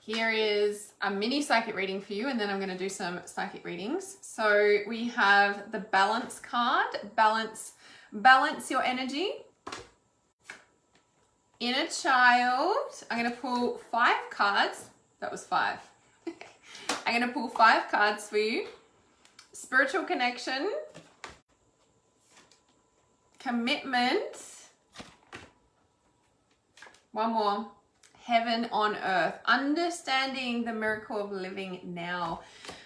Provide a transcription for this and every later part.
here is a mini psychic reading for you, and then I'm going to do some psychic readings. So we have the balance card, balance your energy. Inner child, I'm going to pull 5 cards. That was 5. I'm going to pull 5 cards for you. Spiritual connection, commitment, one more, heaven on earth, understanding the miracle of living now.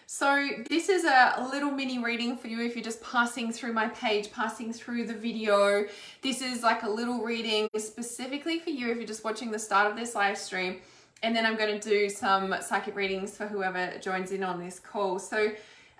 So this is a little mini reading for you if you're just passing through my page, passing through the video. This is like a little reading specifically for you if you're just watching the start of this live stream. And then I'm going to do some psychic readings for whoever joins in on this call. So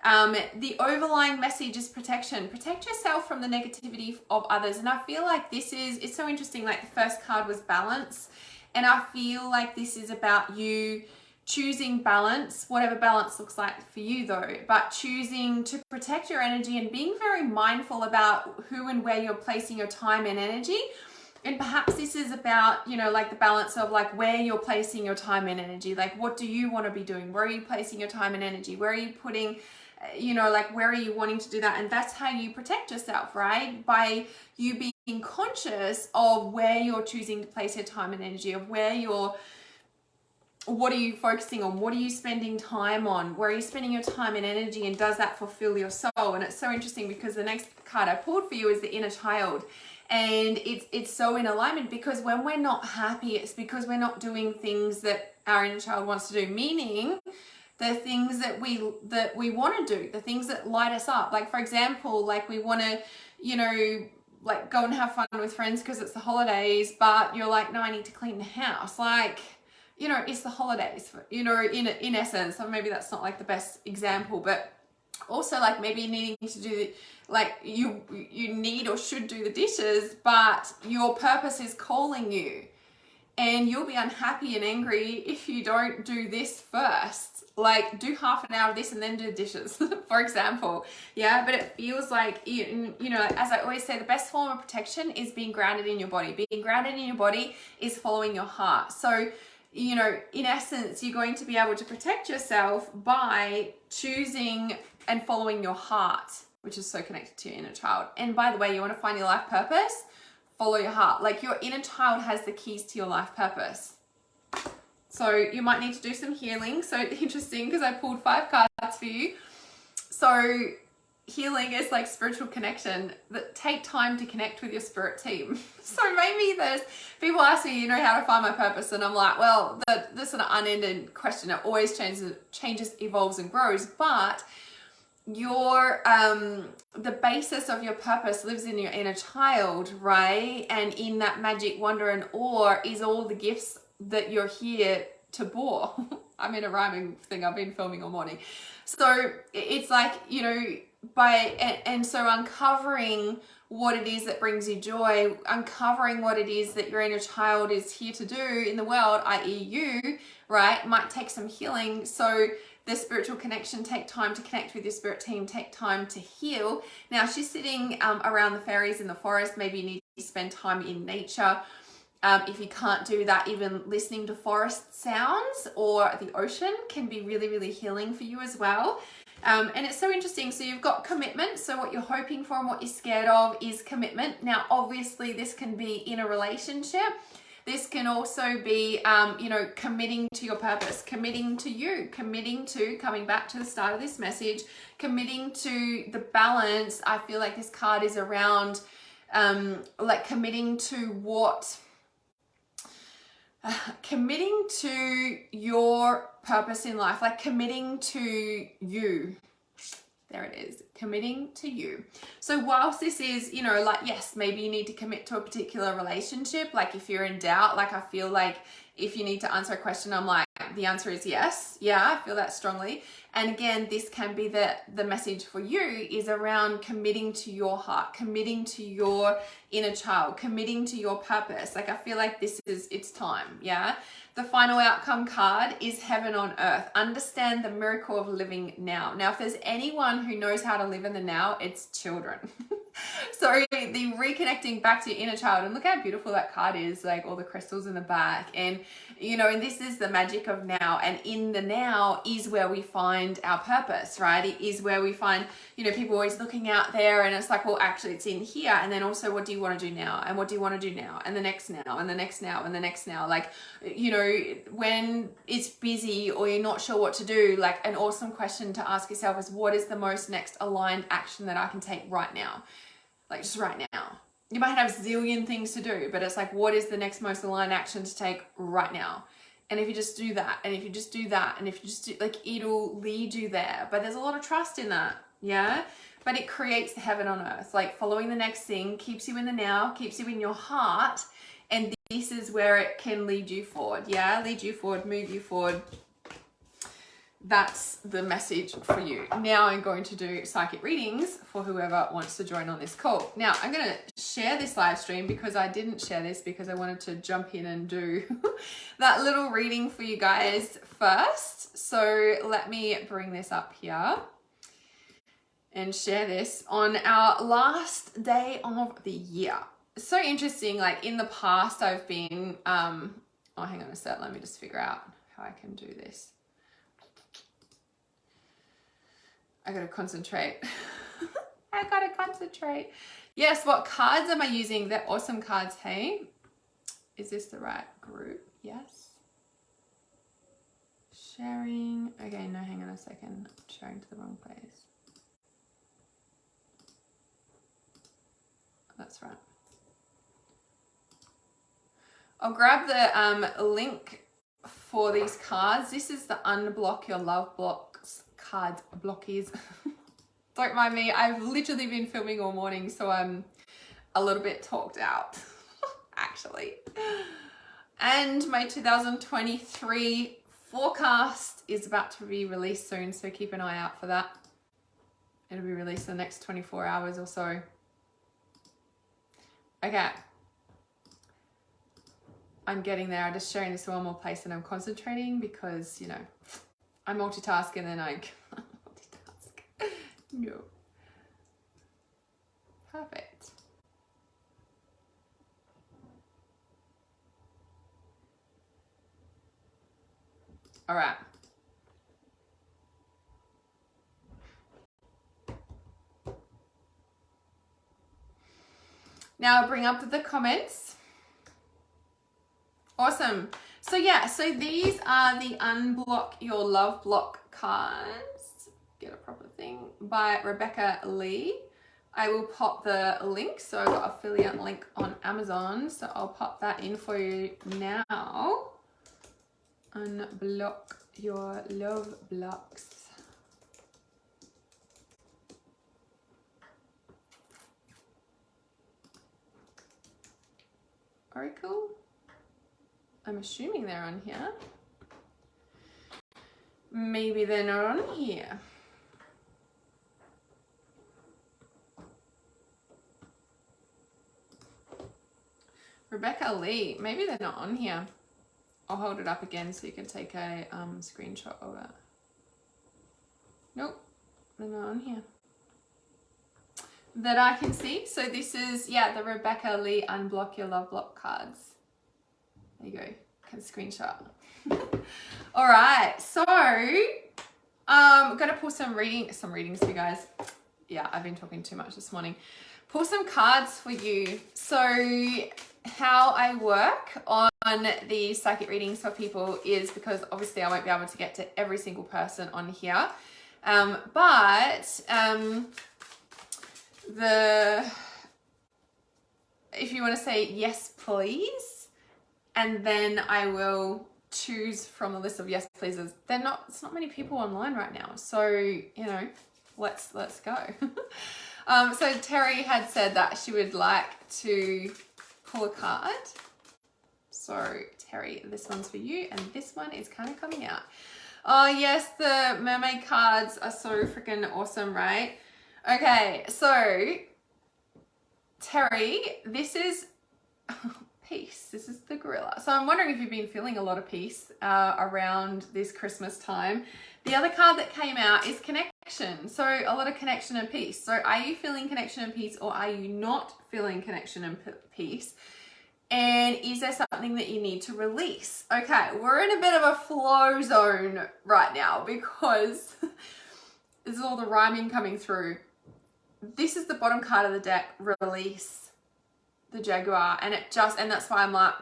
the overlying message is protection. Protect yourself from the negativity of others. And I feel like it's so interesting. Like the first card was balance. And I feel like this is about you choosing balance, whatever balance looks like for you though, but choosing to protect your energy and being very mindful about who and where you're placing your time and energy. And perhaps this is about, like the balance of like where you're placing your time and energy. Like, what do you want to be doing? Where are you placing your time and energy? Where are you putting, like where are you wanting to do that? And that's how you protect yourself, right? By you being conscious of where you're choosing to place your time and energy, of what are you focusing on? What are you spending time on? Where are you spending your time and energy? And does that fulfill your soul? And it's so interesting because the next card I pulled for you is the inner child. And it's so in alignment because when we're not happy, it's because we're not doing things that our inner child wants to do, meaning the things that we want to do, the things that light us up. Like, for example, like we want to, like go and have fun with friends because it's the holidays, but you're like, no, I need to clean the house. Like, it's the holidays, in essence. So maybe that's not like the best example, but also like maybe needing to do, like you need or should do the dishes, but your purpose is calling you and you'll be unhappy and angry if you don't do this first. Like do half an hour of this and then do the dishes, for example. Yeah, but it feels like, as I always say, the best form of protection is being grounded in your body. Being grounded in your body is following your heart. So, in essence, you're going to be able to protect yourself by choosing and following your heart, which is so connected to your inner child. And by the way, you want to find your life purpose, follow your heart. Like your inner child has the keys to your life purpose. So you might need to do some healing. So interesting because I pulled 5 cards for you. So healing is like spiritual connection, that take time to connect with your spirit team. So maybe there's people ask me, how to find my purpose, and I'm like, well, this is an unending question. It always changes, evolves, and grows. But your the basis of your purpose lives in your inner child, right? And in that magic, wonder, and awe is all the gifts that you're here to bore. I'm in a rhyming thing I've been filming all morning. So it's like, and so uncovering what it is that brings you joy, uncovering what it is that your inner child is here to do in the world, i.e. you, right, might take some healing. So the spiritual connection, take time to connect with your spirit team, take time to heal. Now she's sitting around the fairies in the forest. Maybe you need to spend time in nature. If you can't do that, even listening to forest sounds or the ocean can be really, really healing for you as well. And it's so interesting. So you've got commitment. So what you're hoping for and what you're scared of is commitment. Now, obviously, this can be in a relationship. This can also be, committing to your purpose, committing to you, committing to, coming back to the start of this message, committing to the balance. I feel like this card is around, committing to committing to your purpose in life, like committing to you. There it is, committing to you. So whilst this is, yes, maybe you need to commit to a particular relationship. Like if you're in doubt, like I feel like if you need to answer a question, I'm like, the answer is yes. Yeah, I feel that strongly. And again, this can be the message for you is around committing to your heart, committing to your inner child, committing to your purpose. Like I feel like it's time. Yeah. The final outcome card is heaven on earth. Understand the miracle of living now. Now, if there's anyone who knows how to live in the now, it's children. So the reconnecting back to your inner child, and look how beautiful that card is, like all the crystals in the back. And you know, and this is the magic of now, and in the now is where we find our purpose, right? It is where we find, you know, people always looking out there, and it's like, well, actually it's in here. And then also, what do you want to do now, and what do you want to do now, and the next now, and the next now, and the next now. Like, you know, when it's busy or you're not sure what to do, like an awesome question to ask yourself is, what is the most next aligned action that I can take right now? Like just right now. You might have a zillion things to do, but it's like, what is the next most aligned action to take right now? And if you just do that, and if you just do that, and if you just do, like, it'll lead you there. But there's a lot of trust in that, yeah? But it creates the heaven on earth. Like, following the next thing keeps you in the now, keeps you in your heart, and this is where it can lead you forward, yeah? Lead you forward, move you forward. That's the message for you. Now I'm going to do psychic readings for whoever wants to join on this call. Now I'm going to share this live stream because I didn't share this because I wanted to jump in and do that little reading for you guys first. So let me bring this up here and share this on our last day of the year. So interesting. Like in the past I've been, oh, hang on a sec. Let me just figure out how I can do this. I gotta concentrate. I gotta concentrate. Yes, what cards am I using? They're awesome cards, hey? Is this the right group? Yes. Sharing. Okay, no, hang on a second. I'm sharing to the wrong place. That's right. I'll grab the link for these cards. This is the Unblock Your Love Blocks cards, blockies. Don't mind me, I've literally been filming all morning, so I'm a little bit talked out actually. And my 2023 forecast is about to be released soon, so keep an eye out for that. It'll be released in the next 24 hours or so. Okay, I'm getting there. I'm just sharing this to one more place and I'm concentrating because, you know, I multitask and then I multitask. No. Perfect. All right. Now I'll bring up the comments. Awesome. So yeah, so these are the Unblock Your Love Block cards. Get a proper thing by Rebecca Lee. I will pop the link. So I've got affiliate link on Amazon. So I'll pop that in for you now. Unblock Your Love Blocks. Oracle. I'm assuming they're on here. Maybe they're not on here. Rebecca Lee, maybe they're not on here. I'll hold it up again so you can take a screenshot of it. Nope, they're not on here. That I can see. So this is, yeah, the Rebecca Lee Unblock Your Love Block cards. There you go, can screenshot. All right, so I'm gonna pull some readings for you guys. Yeah, I've been talking too much this morning. Pull some cards for you. So how I work on the psychic readings for people is, because obviously I won't be able to get to every single person on here, if you want to say yes please, and then I will choose from the list of yes pleases. It's not many people online right now, so you know, let's go. So Terry had said that she would like to pull a card. So Terry, this one's for you, and this one is kind of coming out. Oh yes, the mermaid cards are so freaking awesome, right? Okay, so Terry, this is peace. This is the gorilla. So I'm wondering if you've been feeling a lot of peace around this Christmas time. The other card that came out is connect connection. So a lot of connection and peace. So are you feeling connection and peace, or are you not feeling connection and peace? And is there something that you need to release? Okay, we're in a bit of a flow zone right now because this is all the rhyming coming through. This is the bottom card of the deck, release, the Jaguar. And that's why I'm like,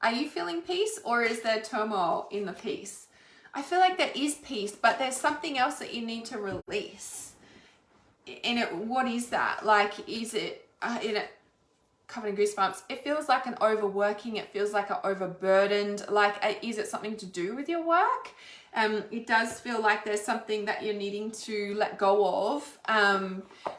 are you feeling peace, or is there turmoil in the peace? I feel like there is peace, but there's something else that you need to release. And what is that? Like, is it, covered in goosebumps, it feels like an overworking, it feels like an overburdened, like, is it something to do with your work? It does feel like there's something that you're needing to let go of.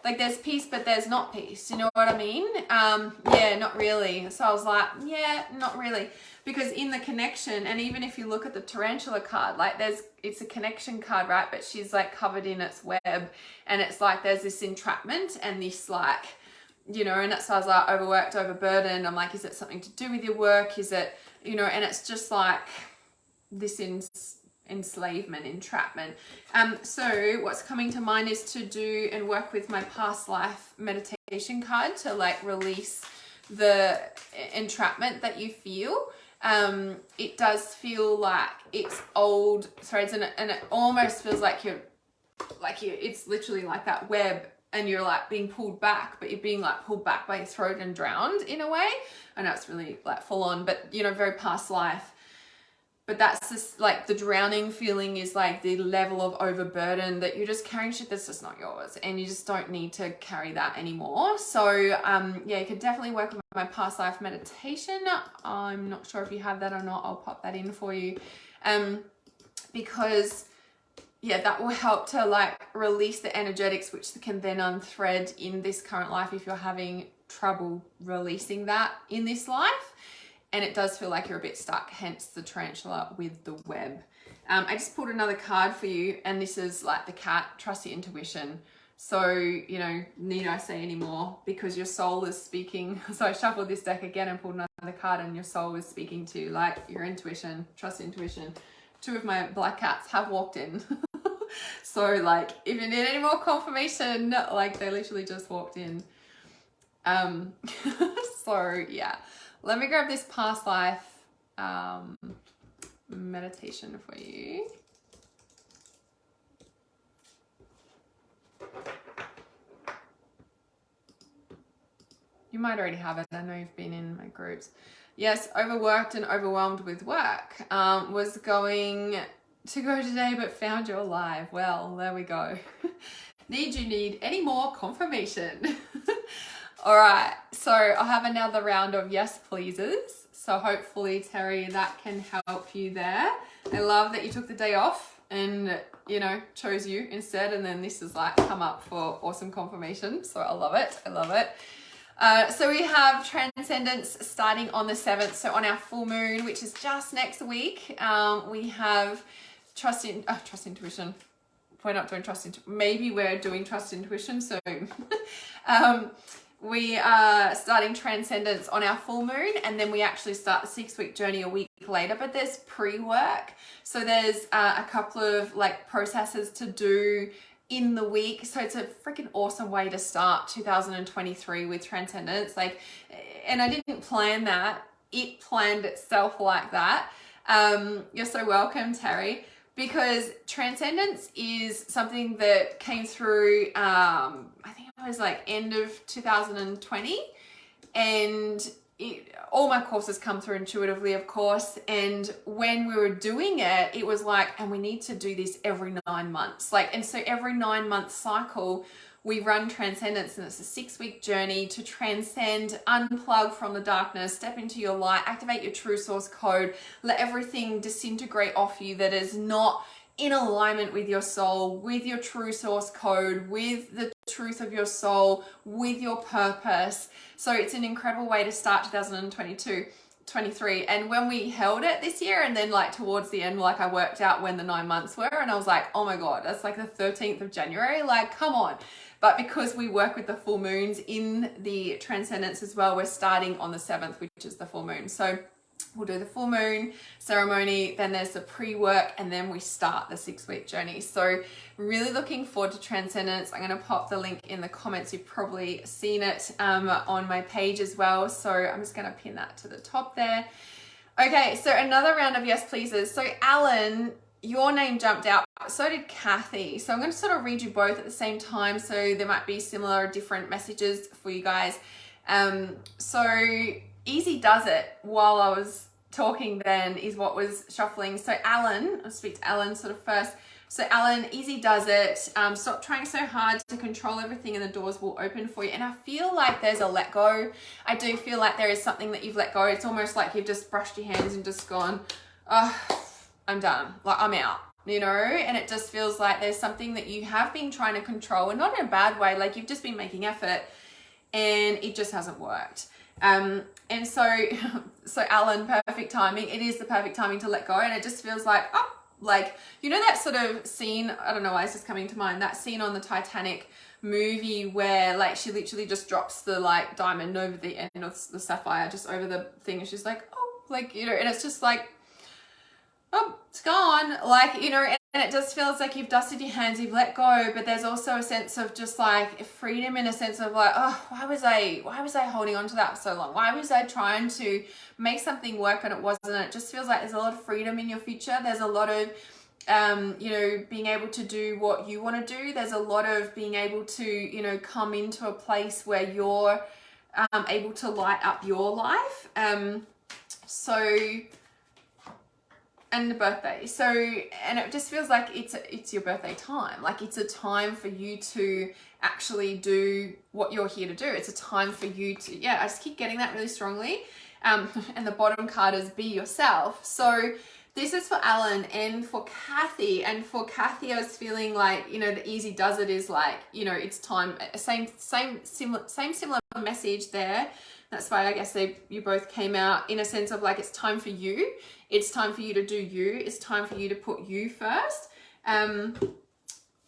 Like there's peace, but there's not peace. You know what I mean? Yeah, not really. So I was like, yeah, not really. Because in the connection, and even if you look at the tarantula card, like it's a connection card, right? But she's like covered in its web, and it's like there's this entrapment and this like, you know, and that's why I was like overworked, overburdened. I'm like, is it something to do with your work? Is it, you know, and it's just like this enslavement, entrapment. So what's coming to mind is to do and work with my past life meditation card to like release the entrapment that you feel. It does feel like it's old threads, and it almost feels like it's literally like that web, and you're like being pulled back, but you're being like pulled back by your throat and drowned in a way. I know it's really like full on, but you know, very past life. But that's just like the drowning feeling is like the level of overburden that you're just carrying shit that's just not yours, and you just don't need to carry that anymore. So yeah, you could definitely work with my past life meditation. I'm not sure if you have that or not. I'll pop that in for you, because yeah, that will help to like release the energetics, which can then unthread in this current life if you're having trouble releasing that in this life. And it does feel like you're a bit stuck, hence the tarantula with the web. I just pulled another card for you, and this is like the cat, trust your intuition. So, you know, need I say any more? Because your soul is speaking. So I shuffled this deck again and pulled another card, and your soul is speaking to like your intuition, trust intuition. Two of my black cats have walked in. So like, if you need any more confirmation, like they literally just walked in. So yeah. Let me grab this past life meditation for you. You might already have it. I know you've been in my groups. Yes, overworked and overwhelmed with work. Was going to go today, but found you alive. Well, there we go. Need any more confirmation? All right, so I have another round of yes pleases. So hopefully, Terry, that can help you there. I love that you took the day off and, you know, chose you instead. And then this is like come up for awesome confirmation. So I love it. I love it. So we have Transcendence starting on the 7th. So on our full moon, which is just next week, we have Trust Intuition. We're not doing maybe we're doing Trust Intuition soon. We are starting Transcendence on our full moon, and then we actually start the 6-week journey a week later, but there's pre-work. So there's a couple of like processes to do in the week. So it's a freaking awesome way to start 2023 with Transcendence. Like, and I didn't plan that. It planned itself like that. You're so welcome, Terry. Because Transcendence is something that came through, I think it was like end of 2020. And all my courses come through intuitively, of course. And when we were doing it, it was like, and we need to do this every 9 months. Like, and so every 9-month cycle, we run Transcendence, and it's a 6-week journey to transcend, unplug from the darkness, step into your light, activate your true source code, let everything disintegrate off you that is not in alignment with your soul, with your true source code, with the truth of your soul, with your purpose. So it's an incredible way to start 2023. And when we held it this year, and then like towards the end, like I worked out when the 9 months were, and I was like, oh my God, that's like the 13th of January. Like, come on. But because we work with the full moons in the Transcendence as well, we're starting on the 7th, which is the full moon. So We'll do the full moon ceremony, then there's the pre-work, and then we start the 6-week journey. So really looking forward to Transcendence. I'm going to pop the link in the comments. You've probably seen it on my page as well. So I'm just going to pin that to the top there. Okay, so another round of yes pleases. So Alan, your name jumped out, so did Kathy. So I'm going to sort of read you both at the same time, so there might be similar or different messages for you guys. So Easy Does It, while I was talking then, is what was shuffling. So Alan, I'll speak to Alan sort of first. So Alan, Easy Does It. Stop trying so hard to control everything and the doors will open for you. And I feel like there's a let go. I do feel like there is something that you've let go. It's almost like you've just brushed your hands and just gone, oh, I'm done. Like, I'm out, you know? And it just feels like there's something that you have been trying to control, and not in a bad way. Like, you've just been making effort and it just hasn't worked. And so Alan, perfect timing. It is the perfect timing to let go. And it just feels like, oh, like, you know, that sort of scene, I don't know why it's just coming to mind, that scene on the Titanic movie where like she literally just drops the like diamond over the end of the sapphire, just over the thing, and she's like, oh, like, you know, and it's just like, oh, it's gone, like, you know, and it just feels like you've dusted your hands, you've let go, but there's also a sense of just like freedom, in a sense of like, oh, why was I holding on to that for so long? Why was I trying to make something work and it wasn't? It just feels like there's a lot of freedom in your future. There's a lot of you know, being able to do what you want to do. There's a lot of being able to, you know, come into a place where you're able to light up your life. And the birthday. So, and it just feels like it's your birthday time. Like, it's a time for you to actually do what you're here to do. It's a time for you to, yeah, I just keep getting that really strongly. And the bottom card is be yourself. So this is for Alan and for Kathy. And for Kathy, I was feeling like, you know, the Easy Does It is like, you know, it's time, same similar message there. That's why I guess you both came out in a sense of like, it's time for you. It's time for you to do you. It's time for you to put you first.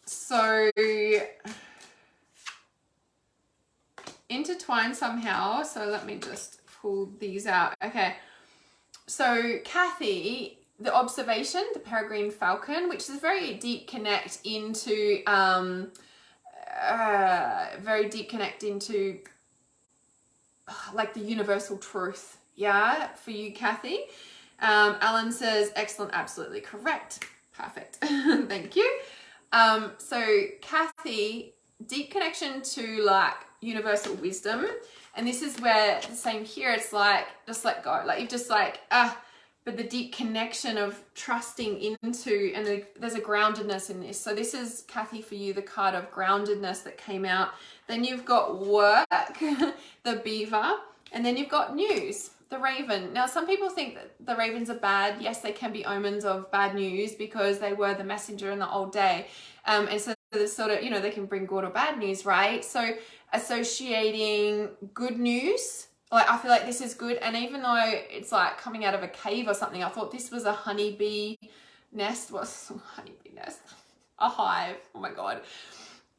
So intertwined somehow. So let me just pull these out. Okay. So Kathy, the observation, the peregrine falcon, which is a very deep connect into, like the universal truth. Yeah, for you, Kathy. Alan says, excellent, absolutely correct. Perfect. Thank you. So Kathy, deep connection to like universal wisdom. And this is where the same here, it's like, just let go. Like, you've just like, but the deep connection of trusting into, and there's a groundedness in this. So this is, Kathy, for you, the card of groundedness that came out. Then you've got work, the beaver, and then you've got news, the raven. Now, some people think that the ravens are bad. Yes, they can be omens of bad news because they were the messenger in the old day. And so there's sort of, you know, they can bring good or bad news, right? So associating good news, like, I feel like this is good. And even though it's like coming out of a cave or something, I thought this was a honeybee nest. What's a honeybee nest? A hive. Oh my God.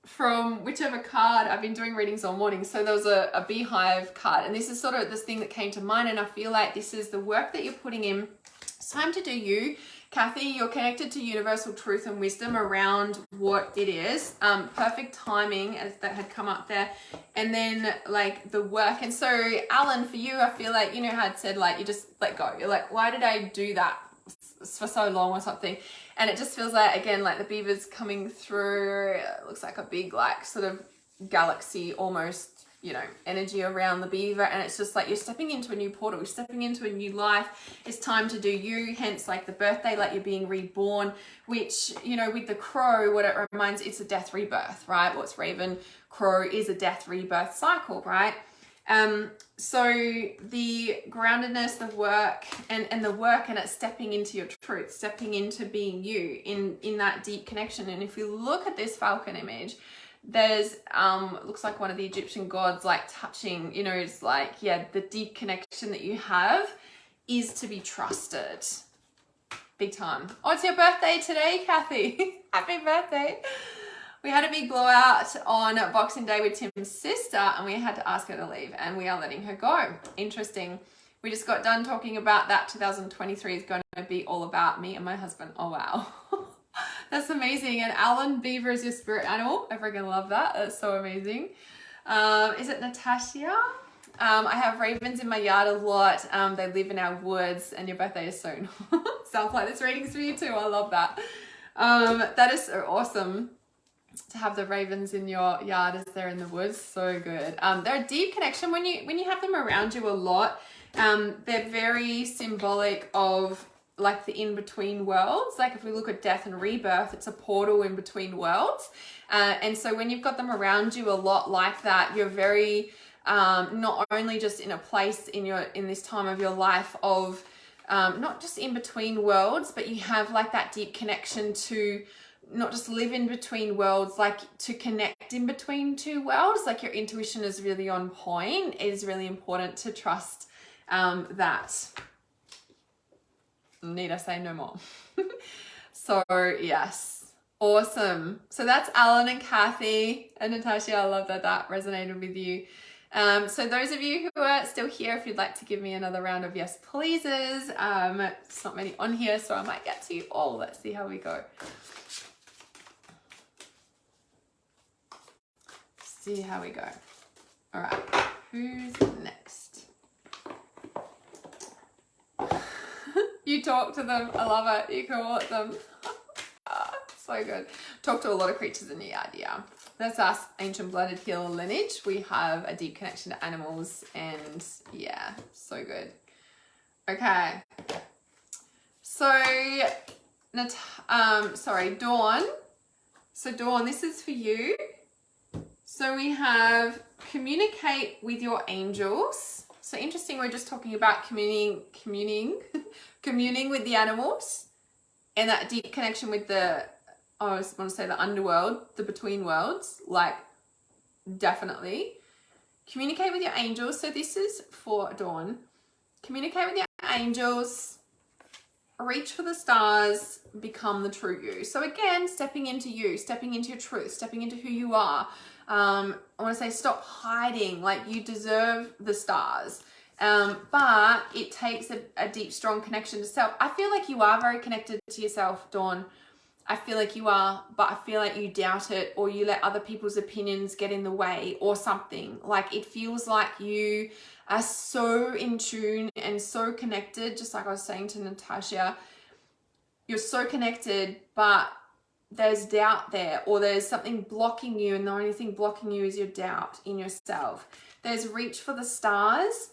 From whichever card, I've been doing readings all morning. So there was a beehive card. And this is sort of this thing that came to mind. And I feel like this is the work that you're putting in. It's time to do you. Kathy, you're connected to universal truth and wisdom around what it is. Perfect timing, as that had come up there. And then like the work. And so Alan, for you, I feel like, you know how I'd said, like, you just let go. You're like, why did I do that for so long or something? And it just feels like, again, like the beaver's coming through. It looks like a big, like, sort of galaxy almost, you know, energy around the beaver. And it's just like you're stepping into a new portal. You're stepping into a new life. It's time to do you. Hence, like the birthday, like you're being reborn, which, you know, with the crow, what it reminds, it's a death rebirth, right? What's raven, crow is a death rebirth cycle, right? So the groundedness, the work, and the work, and it's stepping into your truth, stepping into being you in that deep connection. And if you look at this falcon image, there's it looks like one of the Egyptian gods like touching, you know, it's like, yeah, the deep connection that you have is to be trusted. Big time. Oh, it's your birthday today, Kathy. Happy birthday. We had a big blowout on Boxing Day with Tim's sister, and we had to ask her to leave, and we are letting her go. Interesting. We just got done talking about that 2023 is going to be all about me and my husband. Oh, wow. That's amazing. And Alan, beaver is your spirit animal. I freaking love that. That's so amazing. Is it Natasha? I have ravens in my yard a lot. They live in our woods, and your birthday is soon. Sounds like this reading's for you too. I love that. That is so awesome to have the ravens in your yard as they're in the woods. So good. They're a deep connection when you have them around you a lot. They're very symbolic of like the in-between worlds. Like if we look at death and rebirth, it's a portal in between worlds. And so when you've got them around you a lot like that, you're very not only just in a place in this time of your life of not just in between worlds, but you have like that deep connection to not just live in between worlds, like to connect in between two worlds. Like your intuition is really on point. It is really important to trust that. Need I say no more? So yes, awesome. So that's Alan and Kathy and Natasha. I love that resonated with you. So those of you who are still here, if you'd like to give me another round of yes pleases, it's not many on here, so I might get to you all. Let's see how we go. See how we go. All right, who's next? You talk to them. I love it. You call it them. So good. Talk to a lot of creatures in the yard, yeah. That's us, ancient blooded healer lineage. We have a deep connection to animals, and yeah, so good. Okay. So, Dawn. So Dawn, this is for you. So we have communicate with your angels. So interesting, we're just talking about communing with the animals and that deep connection with the, I want to say the underworld, the between worlds, like definitely. Communicate with your angels. So this is for Dawn. Communicate with your angels, reach for the stars, become the true you. So again, stepping into you, stepping into your truth, stepping into who you are. I want to say stop hiding, like you deserve the stars. But it takes a deep, strong connection to self. I feel like you are very connected to yourself, Dawn. I feel like you are, but I feel like you doubt it, or you let other people's opinions get in the way or something. Like it feels like you are so in tune and so connected, just like I was saying to Natasha. You're so connected, but there's doubt there, or there's something blocking you, and the only thing blocking you is your doubt in yourself. There's reach for the stars.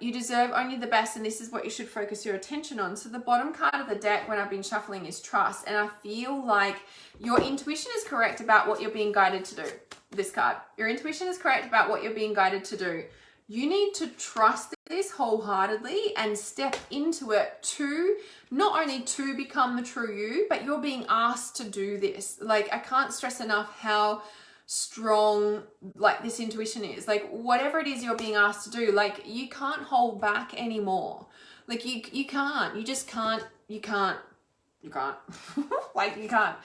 You deserve only the best, and this is what you should focus your attention on. So the bottom card of the deck when I've been shuffling is trust, and I feel like your intuition is correct about what you're being guided to do. This card, your intuition is correct about what you're being guided to do. You need to trust this wholeheartedly and step into it to not only to become the true you, but you're being asked to do this. Like I can't stress enough how strong like this intuition is. Like whatever it is you're being asked to do, like you can't hold back anymore. Like you can't, you just can't, you can't like you can't.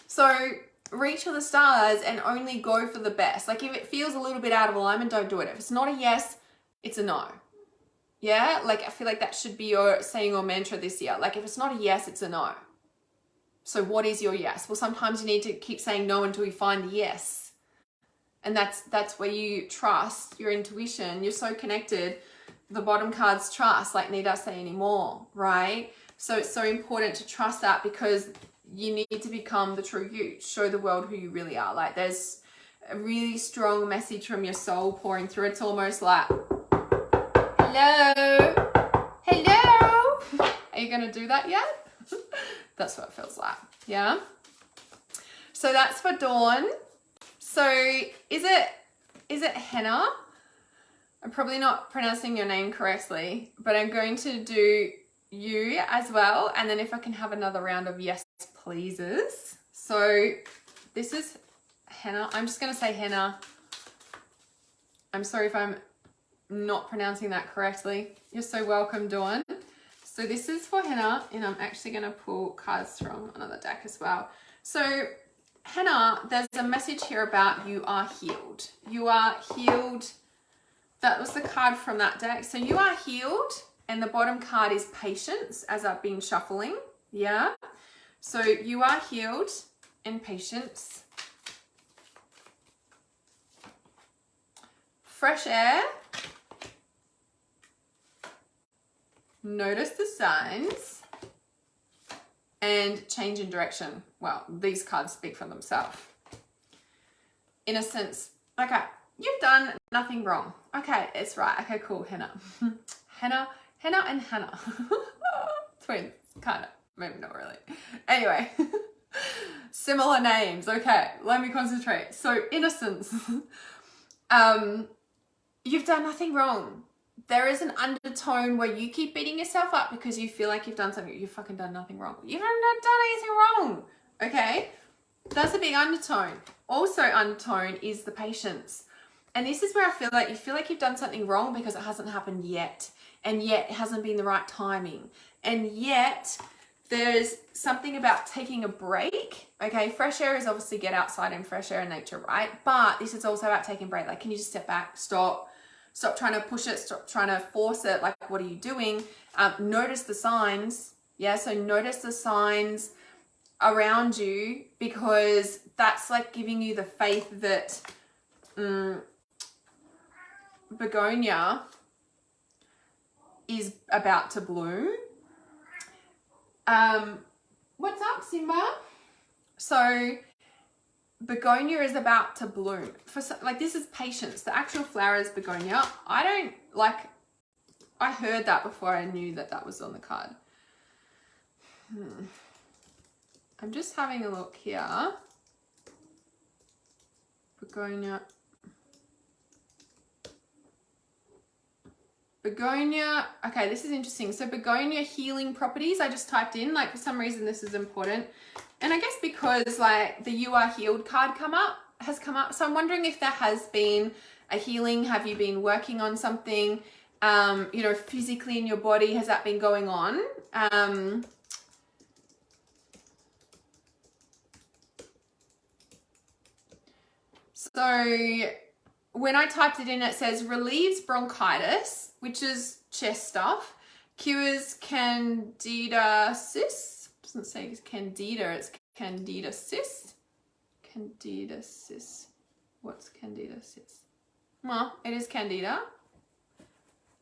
So reach for the stars and only go for the best. Like if it feels a little bit out of alignment, don't do it. If it's not a yes, it's a no. Yeah, like I feel like that should be your saying or mantra this year. Like if it's not a yes, it's a no. So what is your yes? Well, sometimes you need to keep saying no until you find the yes. And that's where you trust your intuition. You're so connected. The bottom card's trust, like need I say any more, right? So it's so important to trust that, because you need to become the true you. Show the world who you really are. Like there's a really strong message from your soul pouring through. It's almost like, hello, hello. Are you going to do that yet? That's what it feels like. Yeah. So that's for Dawn. So is it Henna? I'm probably not pronouncing your name correctly, but I'm going to do you as well. And then if I can have another round of yes pleases. So this is Henna. I'm just going to say Henna. I'm sorry if I'm not pronouncing that correctly. You're so welcome, Dawn. So this is for Henna, and I'm actually going to pull cards from another deck as well. So Henna, there's a message here about you are healed. You are healed That was the card from that deck. So you are healed, and the bottom card is patience, as I've been shuffling. Yeah. So you are healed and patience. Fresh air. Notice the signs. And change in direction. Well, these cards speak for themselves. Innocence. Okay, you've done nothing wrong. Okay, it's right. Okay, cool. Henna. Henna and Hannah. Twins, kind of. Maybe not really. Anyway, similar names. Okay, let me concentrate. So, innocence. You've done nothing wrong. There is an undertone where you keep beating yourself up because you feel like you've done something. You've fucking done nothing wrong. You haven't done anything wrong. Okay? That's a big undertone. Also undertone is the patience. And this is where I feel like you feel like you've done something wrong because it hasn't happened yet. And yet it hasn't been the right timing. And yet there's something about taking a break. Okay, fresh air is obviously get outside in fresh air and nature, right? But this is also about taking a break. Like, can you just step back, stop trying to push it, stop trying to force it. Like, what are you doing? Notice the signs. Yeah, so notice the signs around you, because that's like giving you the faith that begonia is about to bloom. What's up, Simba? So begonia is about to bloom. Like, this is patience. The actual flower is begonia. I heard that before I knew that was on the card. I'm just having a look here. Begonia. Okay, this is interesting. So begonia healing properties, I just typed in, like, for some reason this is important. And I guess because like the you are healed card has come up. So I'm wondering if there has been a healing. Have you been working on something, physically in your body? Has that been going on? So when I typed it in, it says relieves bronchitis, which is chest stuff, cures candidiasis. Doesn't say candida, it's candidiasis. Candidiasis. What's candidiasis? Well, it is candida.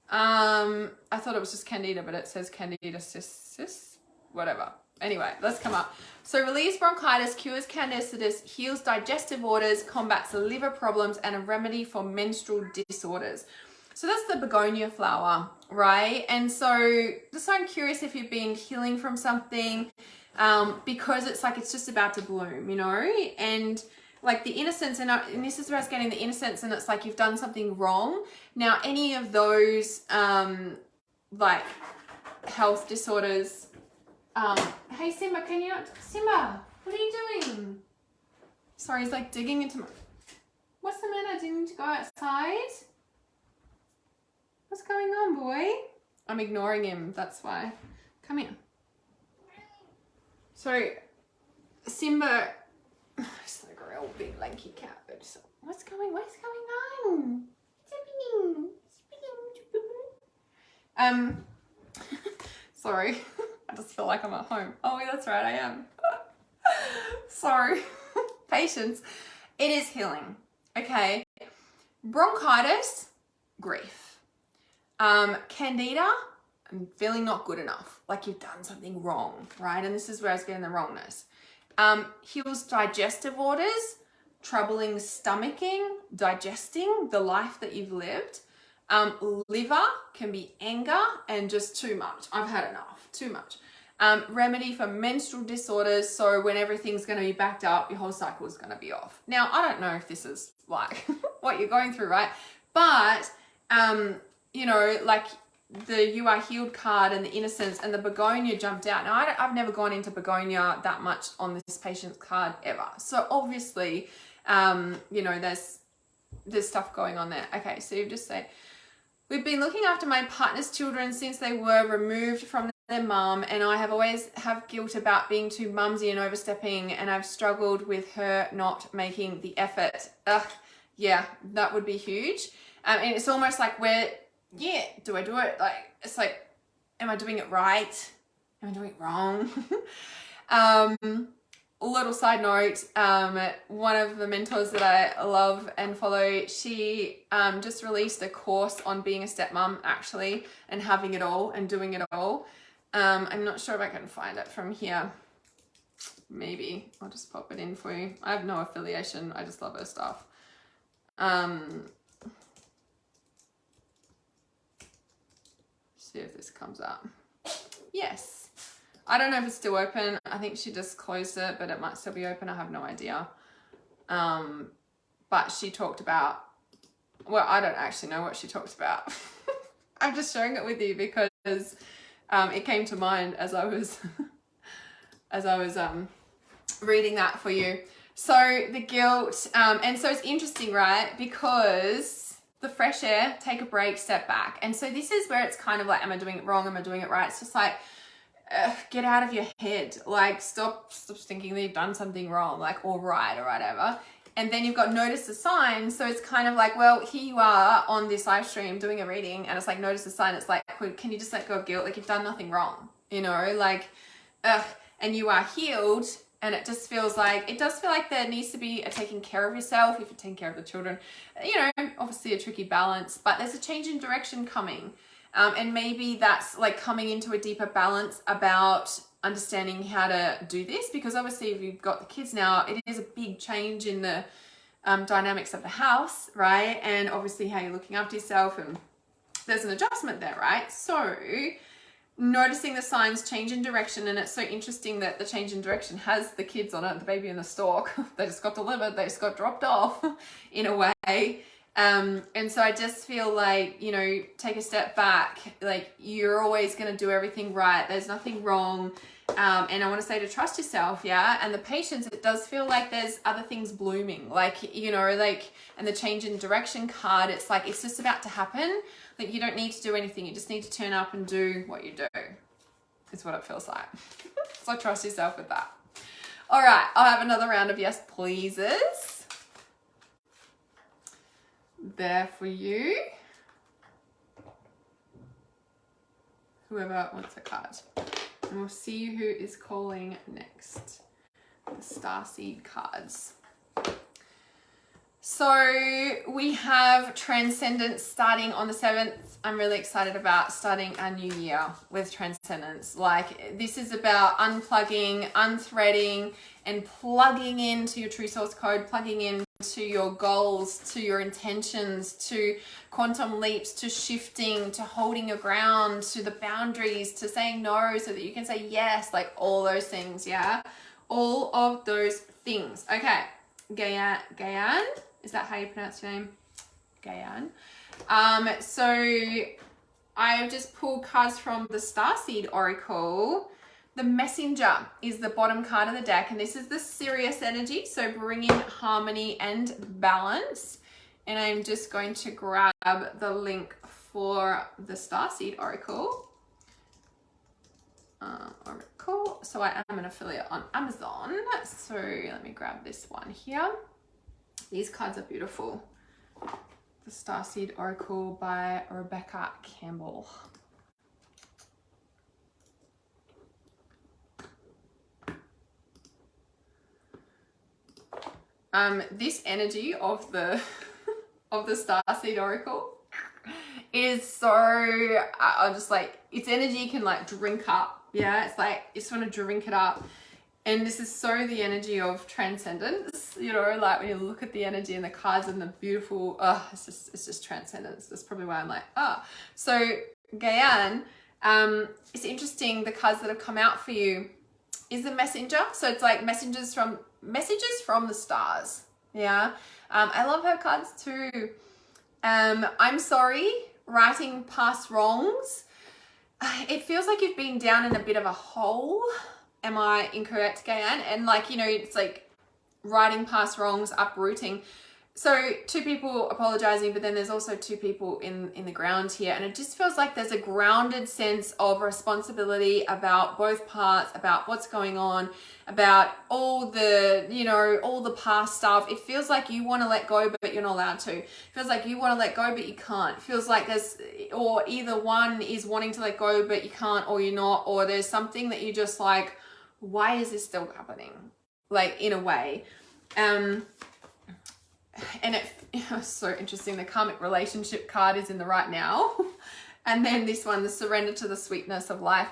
I thought it was just candida, but it says candidiasis. Whatever. Anyway, let's come up. So relieves bronchitis, cures candidiasis, heals digestive orders, combats liver problems, and a remedy for menstrual disorders. So that's the begonia flower, right? And so I'm curious if you've been healing from something, because it's like it's just about to bloom, and like the innocence, and this is where I was getting the innocence, and it's like you've done something wrong. Now, any of those like health disorders. Hey Simba, Simba, what are you doing? Sorry, he's like digging into my... What's the matter? Didn't you go outside? What's going on, boy? I'm ignoring him, that's why. Come here. So, Simba, it's like a real big lanky cat. But what's going on? Sorry. I just feel like I'm at home. Oh, that's right, I am. Sorry. Patience. It is healing. Okay. Bronchitis, grief. Candida, I'm feeling not good enough. Like you've done something wrong, right? And this is where I was getting the wrongness. Heals digestive orders, troubling stomaching, digesting the life that you've lived. Liver can be anger and just too much. I've had enough, too much. Remedy for menstrual disorders. So when everything's going to be backed up, your whole cycle is going to be off. Now, I don't know if this is like what you're going through, right? But, like the you are healed card and the innocence and the begonia jumped out. Now, I've never gone into begonia that much on this patient's card ever. So obviously, there's stuff going on there. Okay, so you've just said, we've been looking after my partner's children since they were removed from their mum, and I have always have guilt about being too mumsy and overstepping, and I've struggled with her not making the effort. Ugh, Yeah, that would be huge. And it's almost like do I do it? Like, it's like, am I doing it right? Am I doing it wrong? A little side note, one of the mentors that I love and follow, she just released a course on being a stepmom, actually, and having it all and doing it all. I'm not sure if I can find it from here. Maybe I'll just pop it in for you. I have no affiliation. I just love her stuff. See if this comes up. Yes. I don't know if it's still open. I think she just closed it, but it might still be open. I have no idea. But she talked about, well, I don't actually know what she talked about. I'm just sharing it with you because it came to mind as I was reading that for you. So the guilt, and so it's interesting, right? Because the fresh air, take a break, step back. And so this is where it's kind of like, am I doing it wrong? Am I doing it right? It's just like, get out of your head. Like, stop thinking that you've done something wrong, like, or right, or whatever. And then you've got notice the sign. So it's kind of like, well, here you are on this live stream doing a reading, and it's like, notice the sign. It's like, can you just let go of guilt? Like, you've done nothing wrong, you know, like, and you are healed. And it just feels like, it does feel like there needs to be a taking care of yourself if you're taking care of the children, you know, obviously a tricky balance, but there's a change in direction coming. And maybe that's like coming into a deeper balance about understanding how to do this, because obviously if you've got the kids now, it is a big change in the dynamics of the house, right? And obviously how you're looking after yourself, and there's an adjustment there, right? So noticing the signs, change in direction. And it's so interesting that the change in direction has the kids on it, the baby in the stalk. They just got delivered, they just got dropped off in a way. And so I just feel like, you know, take a step back. Like, you're always going to do everything right. There's nothing wrong. And I want to say to trust yourself, yeah. And the patience, it does feel like there's other things blooming, like, you know, like, and the change in direction card, it's like, it's just about to happen. Like, you don't need to do anything. You just need to turn up and do what you do. It's what it feels like. So trust yourself with that. All right. I'll have another round of yes, pleases there for you. Whoever wants a card. And we'll see who is calling next. The Starseed cards. So we have Transcendence starting on the 7th. I'm really excited about starting a new year with Transcendence. Like, this is about unplugging, unthreading, and plugging into your true source code, plugging into your goals, to your intentions, to quantum leaps, to shifting, to holding your ground, to the boundaries, to saying no so that you can say yes, like all those things, yeah? All of those things. Okay, Gayan, is that how you pronounce your name? Gayan. So I've just pulled cards from the Starseed Oracle. The Messenger is the bottom card of the deck, and this is the Sirius energy, so bringing harmony and balance. And I'm just going to grab the link for the Starseed Oracle. So I am an affiliate on Amazon, so let me grab this one here. These cards are beautiful. The Starseed Oracle by Rebecca Campbell. This energy of the Starseed Oracle is so, I'm just like, its energy you can like drink up. Yeah, it's like, you just want to drink it up. And this is so the energy of transcendence, you know, like when you look at the energy and the cards and the beautiful, it's just transcendence. That's probably why I'm like, So Gayan, it's interesting, the cards that have come out for you is the Messenger. So it's like messages from the stars. Yeah. I love her cards too. I'm sorry, righting past wrongs. It feels like you've been down in a bit of a hole. Am I incorrect, Gayan? And like, you know, it's like righting past wrongs, uprooting. So 2 people apologizing, but then there's also 2 people in the ground here. And it just feels like there's a grounded sense of responsibility about both parts, about what's going on, about all the, you know, all the past stuff. It feels like you want to let go, but you're not allowed to. It feels like you want to let go, but you can't. It feels like there's, or either one is wanting to let go, but you can't, or you're not, or there's something that you just like, why is this still happening? Like, in a way. And it's so interesting. The karmic relationship card is in the right now. And then this one, the surrender to the sweetness of life.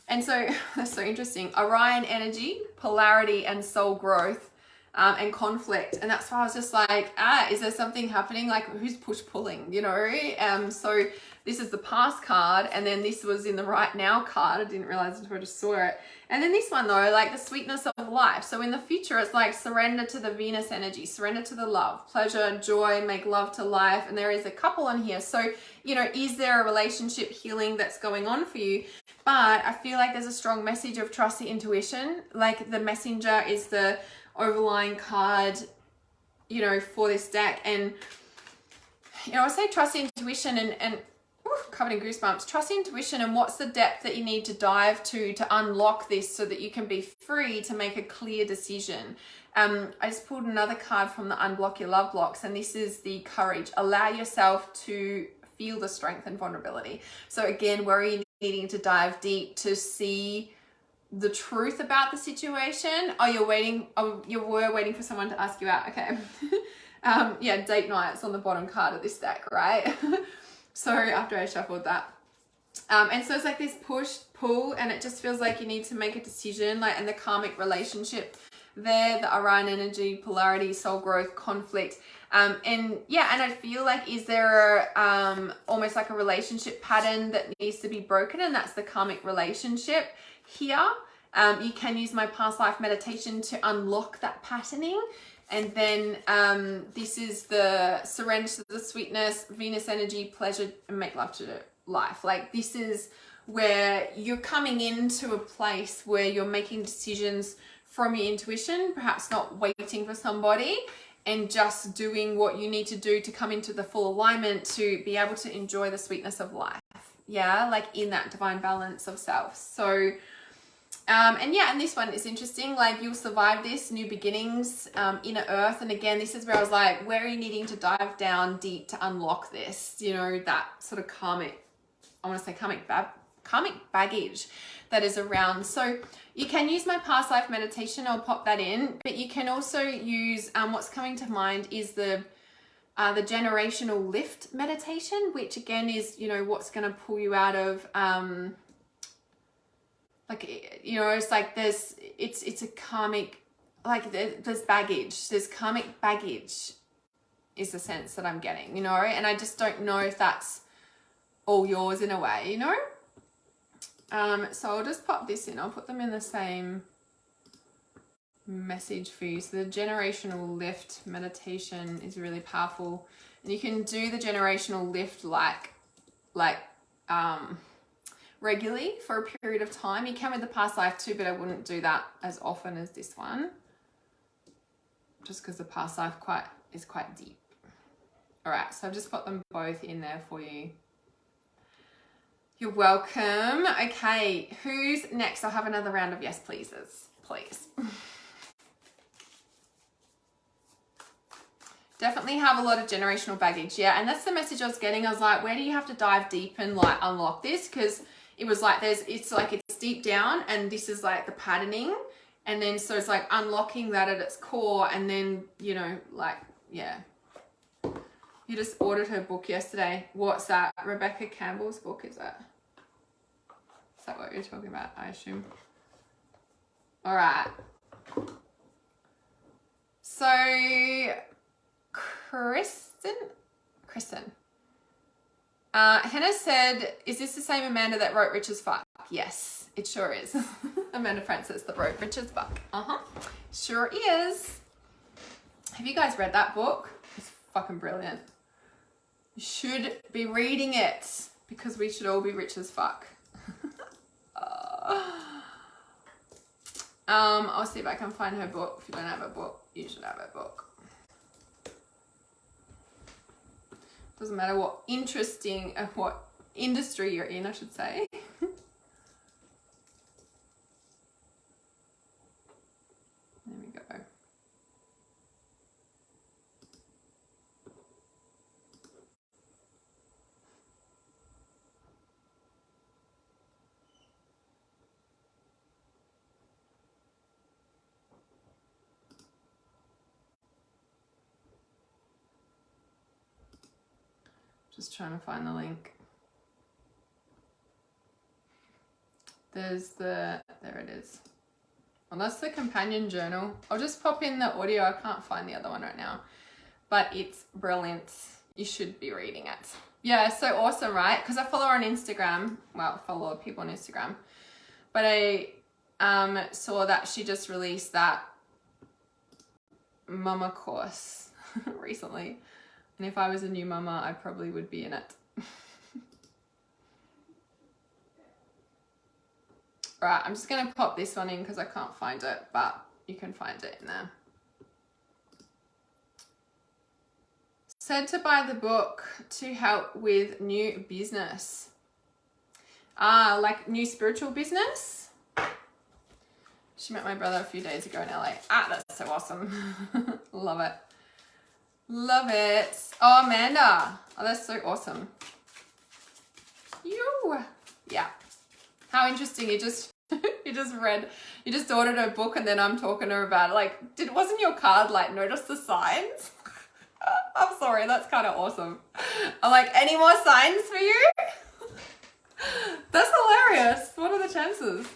And so that's so interesting. Orion energy, polarity and soul growth, and conflict. And that's why I was just like, is there something happening? Like, who's push pulling, you know? So this is the past card, and then this was in the right now card. I didn't realize until I just saw it. And then this one though, like the sweetness of life. So in the future, it's like surrender to the Venus energy, surrender to the love, pleasure, joy, make love to life. And there is a couple on here. So, you know, is there a relationship healing that's going on for you? But I feel like there's a strong message of trust the intuition. Like the messenger is the overlying card, you know, for this deck. And, you know, I say trust the intuition and covered in goosebumps. Trust intuition, and what's the depth that you need to dive to unlock this so that you can be free to make a clear decision. I just pulled another card from the Unblock Your Love Blocks, and this is the courage. Allow yourself to feel the strength and vulnerability. So again, where are you needing to dive deep to see the truth about the situation? Oh, you're waiting. Oh, you were waiting for someone to ask you out. Okay. Yeah, date night's on the bottom card of this deck, right? So after I shuffled that. And so it's like this push, pull, and it just feels like you need to make a decision, like, and the karmic relationship there, the Orion energy, polarity, soul growth, conflict. And yeah, and I feel like, is there almost like a relationship pattern that needs to be broken? And that's the karmic relationship here. You can use my past life meditation to unlock that patterning. And then this is the surrender to the sweetness, Venus energy, pleasure, and make love to life. Like, this is where you're coming into a place where you're making decisions from your intuition, perhaps not waiting for somebody, and just doing what you need to do to come into the full alignment to be able to enjoy the sweetness of life. Yeah, like in that divine balance of self. So and yeah, and this one is interesting. Like, you'll survive this, new beginnings, inner earth. And again, this is where I was like, where are you needing to dive down deep to unlock this, you know, that sort of karmic, I want to say karmic baggage that is around. So you can use my past life meditation. I'll pop that in, but you can also use, what's coming to mind is the generational lift meditation, which again is, you know, what's going to pull you out of, like, you know, it's like it's a karmic, like there's baggage, there's karmic baggage is the sense that I'm getting, you know, and I just don't know if that's all yours in a way, you know. So I'll just pop this in. I'll put them in the same message for you. So the generational lift meditation is really powerful, and you can do the generational lift like regularly for a period of time. You can with the past life too, but I wouldn't do that as often as this one, just because the past life is quite deep. All right, so I've just put them both in there for you. You're welcome. Okay, who's next? I'll have another round of yes pleases, please. Definitely have a lot of generational baggage. Yeah, and that's the message I was getting. I was like, where do you have to dive deep and like unlock this? Because it was like it's deep down, and this is like the patterning, and then so it's like unlocking that at its core, and then, you know, like, yeah. You just ordered her book yesterday. What's that? Rebecca Campbell's book, is that? Is that what you're talking about, I assume? All right. So Kristen. Hannah said, is this the same Amanda that wrote Rich as Fuck? Yes, it sure is. Amanda Francis that wrote Rich as Fuck. Sure is. Have you guys read that book? It's fucking brilliant. You should be reading it, because we should all be rich as fuck. I'll see if I can find her book. If you don't have a book, you should have a book. Doesn't matter what what industry you're in, I should say. There we go. Just trying to find the link. There it is. Well, that's the companion journal. I'll just pop in the audio. I can't find the other one right now, but it's brilliant. You should be reading it. Yeah, so awesome, right? Because I follow her on Instagram. Well, follow people on Instagram, but I saw that she just released that mama course recently. And if I was a new mama, I probably would be in it. Right, I'm just going to pop this one in because I can't find it, but you can find it in there. Said to buy the book to help with new business. Like new spiritual business. She met my brother a few days ago in LA. That's so awesome. Love it. Love it. Oh, Amanda. Oh, that's so awesome. Yeah. How interesting. You just ordered a book and then I'm talking to her about it. Like, wasn't your card like, notice the signs? I'm sorry, that's kind of awesome. I'm like, any more signs for you? That's hilarious. What are the chances?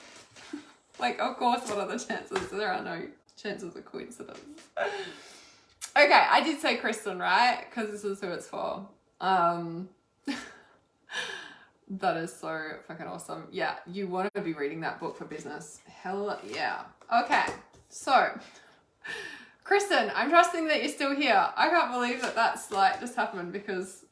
Like, of course, what are the chances? There are no chances of coincidence. Okay, I did say Kristen, right? Because this is who it's for. That is so fucking awesome. Yeah, you want to be reading that book for business. Hell yeah. Okay, so Kristen, I'm trusting that you're still here. I can't believe that that's like just happened because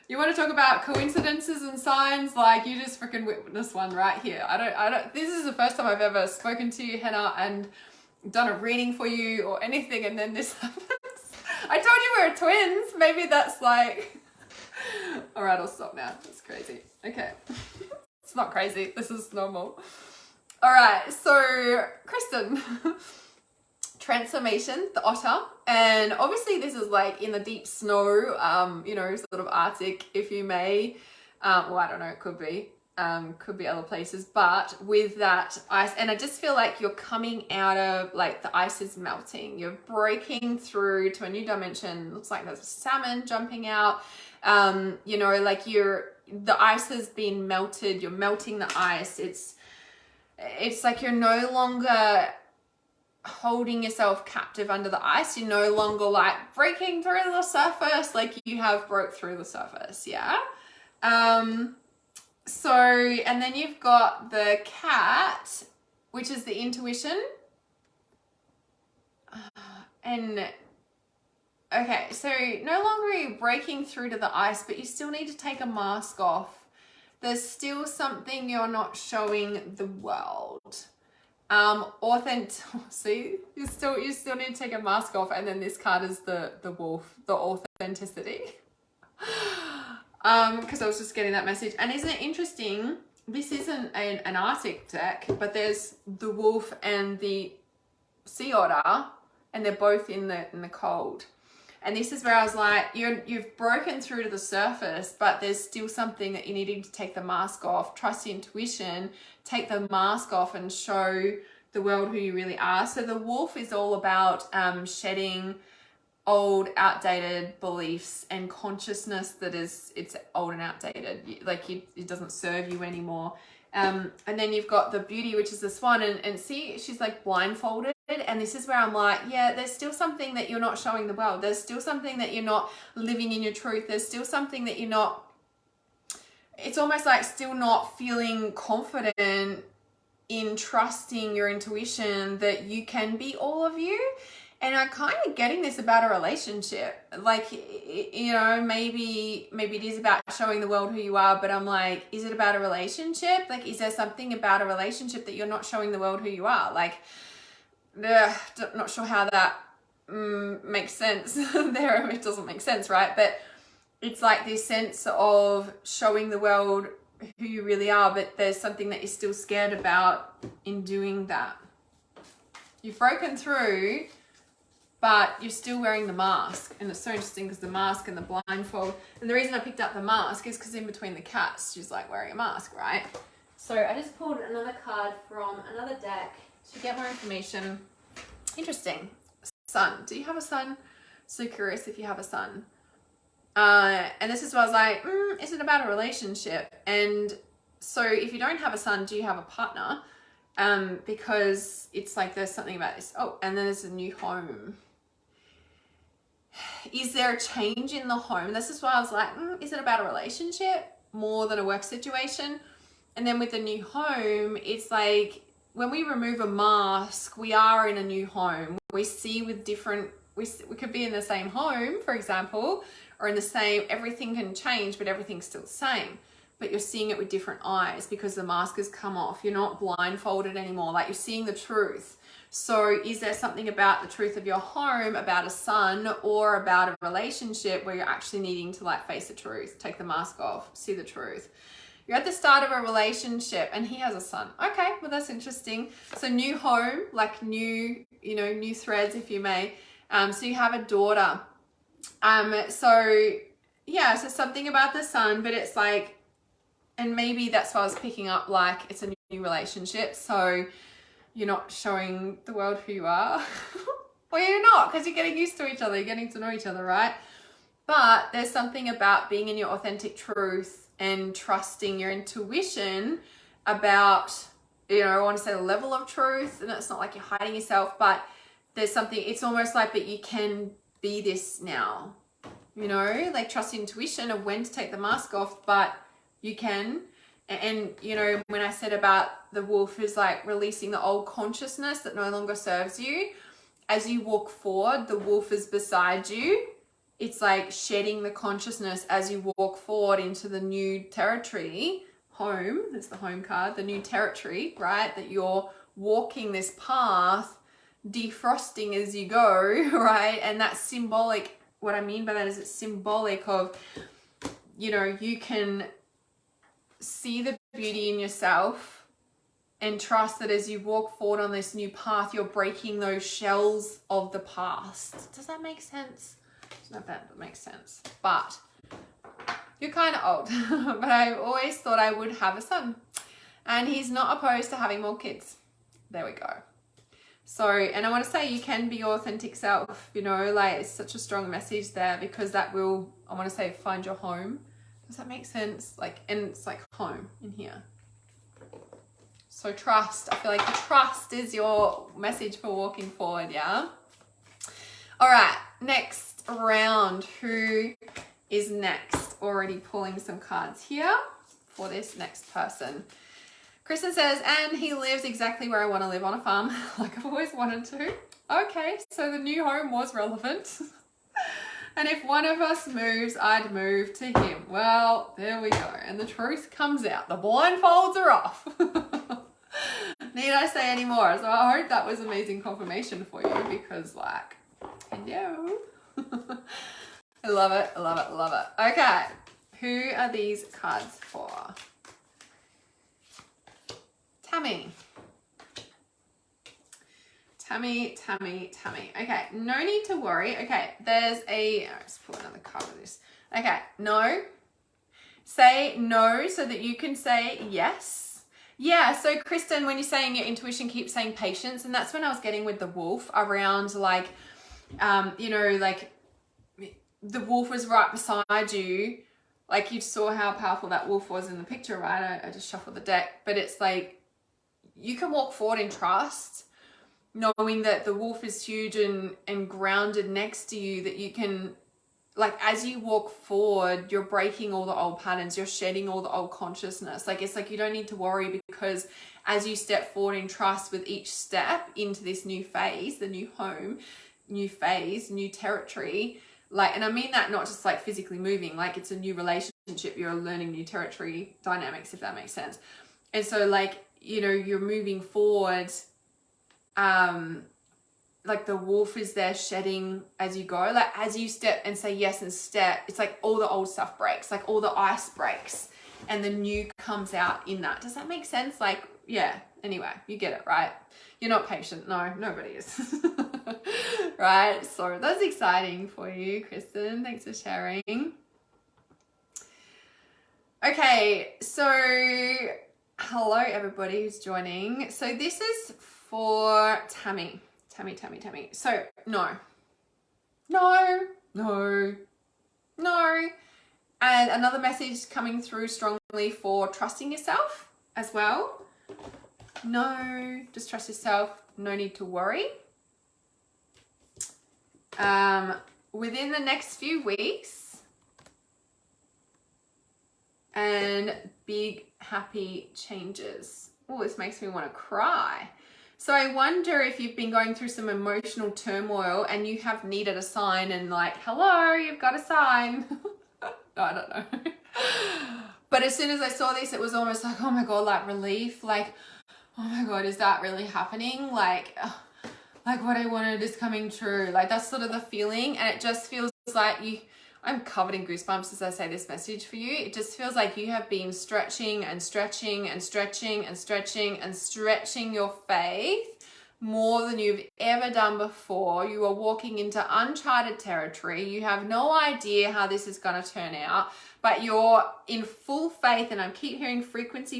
you want to talk about coincidences and signs, like you just freaking witnessed one right here. I don't, this is the first time I've ever spoken to you, Hannah, and done a reading for you or anything, and then this happens. I told you we were twins. Maybe that's like... All right, I'll stop now. That's crazy. Okay. It's not crazy. This is normal. All right, so Kristen, transformation, the otter. And obviously this is like in the deep snow, you know, sort of Arctic, if you may. Well, I don't know, it could be other places, but with that ice, and I just feel like you're coming out of, like, the ice is melting. You're breaking through to a new dimension. Looks like there's a salmon jumping out. You know, like the ice has been melted. You're melting the ice. It's like you're no longer holding yourself captive under the ice. You're no longer like breaking through the surface, like you have broke through the surface. Yeah. So, and then you've got the cat, which is the intuition. And okay, so no longer are you breaking through to the ice, but you still need to take a mask off. There's still something you're not showing the world. See, you still need to take a mask off, and then this card is the wolf, the authenticity. Because I was just getting that message. And isn't it interesting? This isn't an Arctic deck, but there's the wolf and the sea otter, and they're both in the cold. And this is where I was like, you've broken through to the surface, but there's still something that you needing to take the mask off. Trust your intuition, take the mask off and show the world who you really are. So the wolf is all about shedding old, outdated beliefs and consciousness that it's old and outdated. Like it doesn't serve you anymore. And then you've got the beauty, which is the swan, and see, she's like blindfolded. And this is where I'm like, yeah, there's still something that you're not showing the world. There's still something that you're not living in your truth. There's still something that you're not, it's almost like still not feeling confident in trusting your intuition that you can be all of you. And I'm kind of getting this about a relationship. Like, you know, maybe it is about showing the world who you are, but I'm like, is it about a relationship? Like, is there something about a relationship that you're not showing the world who you are? Like, not sure how that makes sense there. It doesn't make sense, right? But it's like this sense of showing the world who you really are, but there's something that you're still scared about in doing that. You've broken through, but you're still wearing the mask. And it's so interesting because the mask and the blindfold, and the reason I picked up the mask is because in between the cats, she's like wearing a mask, right? So I just pulled another card from another deck to get more information. Interesting. Son. Do you have a son? So curious if you have a son. And this is why I was like, is it about a relationship? And so if you don't have a son, do you have a partner? Because it's like there's something about this. Oh, and then there's a new home. Is there a change in the home? This is why I was like, is it about a relationship more than a work situation? And then with the new home, it's like when we remove a mask, we are in a new home. We see with different, we could be in the same home, for example, or in the same, everything can change, but everything's still the same. But you're seeing it with different eyes because the mask has come off. You're not blindfolded anymore. Like you're seeing the truth. So is there something about the truth of your home, about a son, or about a relationship where you're actually needing to like face the truth, take the mask off, see the truth? You're at the start of a relationship and he has a son. Okay, well that's interesting. So new home, like new, new threads, if you may. So you have a daughter. So yeah, so something about the son, but it's like, and maybe that's why I was picking up, like it's a new relationship. So you're not showing the world who you are. Well, you're not, because you're getting used to each other, you're getting to know each other, right? But there's something about being in your authentic truth and trusting your intuition about, I want to say the level of truth, and it's not like you're hiding yourself, but there's something, it's almost like, but you can be this now, like trust intuition of when to take the mask off, but you can. And when I said about the wolf is like releasing the old consciousness that no longer serves you, as you walk forward, the wolf is beside you. It's like shedding the consciousness as you walk forward into the new territory, home, that's the home card, the new territory, right? That you're walking this path, defrosting as you go, right? And that's symbolic. What I mean by that is it's symbolic of, you can see the beauty in yourself and trust that as you walk forward on this new path, you're breaking those shells of the past. Does that make sense? It's not that, but makes sense. But you're kind of old, but I always thought I would have a son, and he's not opposed to having more kids. There we go. So, and I want to say you can be your authentic self, like it's such a strong message there, because that will, I want to say, find your home. Does that make sense? Like, and it's like home in here. So trust, I feel like trust is your message for walking forward, yeah? All right, next round. Who is next? Already pulling some cards here for this next person. Kristen says, and he lives exactly where I want to live, on a farm, like I've always wanted to. Okay, so the new home was relevant. And if one of us moves, I'd move to him. Well, there we go. And the truth comes out. The blindfolds are off. Need I say any more? So I hope that was amazing confirmation for you, because like, hello. I love it, I love it, I love it. Okay, who are these cards for? Tammy. Okay, no need to worry. Okay, there's let's pull another card of this. Okay, no. Say no so that you can say yes. Yeah, so Kristen, when you're saying your intuition, keeps saying patience, and that's when I was getting with the wolf around like, like the wolf was right beside you. Like you saw how powerful that wolf was in the picture, right? I just shuffled the deck, but it's like you can walk forward in trust, knowing that the wolf is huge and grounded next to you, that you can, like, as you walk forward, you're breaking all the old patterns, you're shedding all the old consciousness. Like, it's like you don't need to worry, because as you step forward in trust with each step into this new phase, the new home, new phase, new territory, like, and I mean that not just like physically moving, like it's a new relationship, you're learning new territory dynamics, if that makes sense. And so like, you're moving forward, like the wolf is there shedding as you go. Like as you step and say yes and step, it's like all the old stuff breaks, like all the ice breaks and the new comes out in that. Does that make sense? Like, yeah, anyway, you get it, right? You're not patient. No, nobody is. Right? So that's exciting for you, Kristen. Thanks for sharing. Okay, so hello everybody who's joining. So this is for Tammy. So no. And another message coming through strongly for trusting yourself as well. No, just trust yourself. No need to worry. Within the next few weeks, and big happy changes. Oh, this makes me want to cry. So I wonder if you've been going through some emotional turmoil and you have needed a sign and like, hello, you've got a sign. No, I don't know. But as soon as I saw this, it was almost like, oh my God, like relief. Like, oh my God, is that really happening? Like what I wanted is coming true. Like that's sort of the feeling. And it just feels like I'm covered in goosebumps as I say this message for you. It just feels like you have been stretching and stretching and stretching and stretching and stretching your faith more than you've ever done before. You are walking into uncharted territory. You have no idea how this is going to turn out, but you're in full faith. And I keep hearing frequency.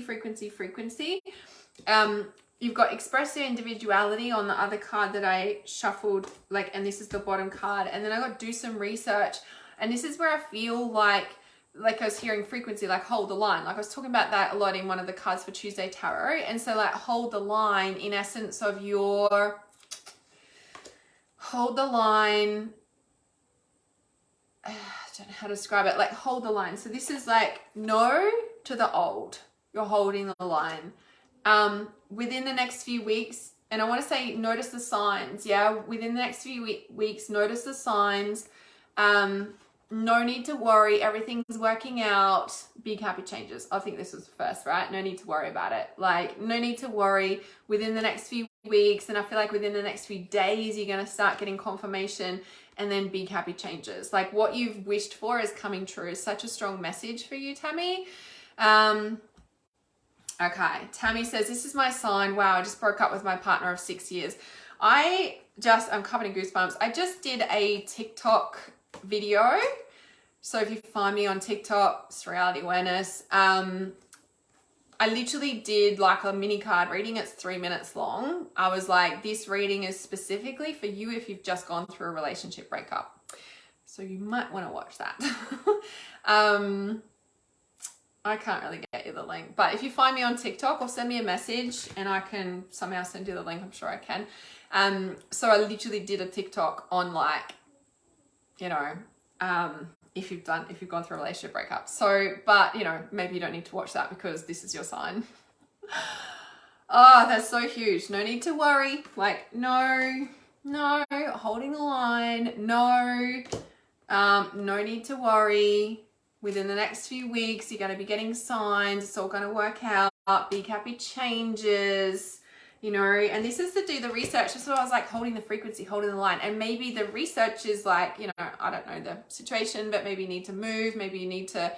You've got express your individuality on the other card that I shuffled, like, and this is the bottom card. And then I got do some research. And this is where I feel like I was hearing frequency, like hold the line. Like I was talking about that a lot in one of the cards for Tuesday Tarot. And so like hold the line in essence of your, hold the line. I don't know how to describe it. Like hold the line. So this is like no to the old. You're holding the line. Within the next few weeks, and I want to say notice the signs. Yeah. Within the next few weeks, notice the signs. No need to worry. Everything's working out. Big happy changes. I think this was first, right? No need to worry about it. Like no need to worry within the next few weeks. And I feel like within the next few days, you're going to start getting confirmation and then big happy changes. Like what you've wished for is coming true. It's such a strong message for you, Tammy. Okay. Tammy says, this is my sign. Wow. I just broke up with my partner of 6 years. I'm covered in goosebumps. I just did a TikTok video. So if you find me on TikTok, it's Reality Awareness. I literally did like a mini card reading. It's 3 minutes long. I was like, this reading is specifically for you if you've just gone through a relationship breakup. So you might want to watch that. I can't really get you the link, but if you find me on TikTok or send me a message and I can somehow send you the link, I'm sure I can. So I literally did a TikTok on like, you know, if you've gone through a relationship breakup. So, but you know, maybe you don't need to watch that because this is your sign. Oh, that's so huge. No need to worry. Like, no, holding the line. No need to worry. Within the next few weeks, you're going to be getting signs. It's all going to work out. Big happy changes. You know, and this is to do the research. So I was like holding the frequency, holding the line. And maybe the research is like, you know, I don't know the situation, but maybe you need to move. Maybe you need to,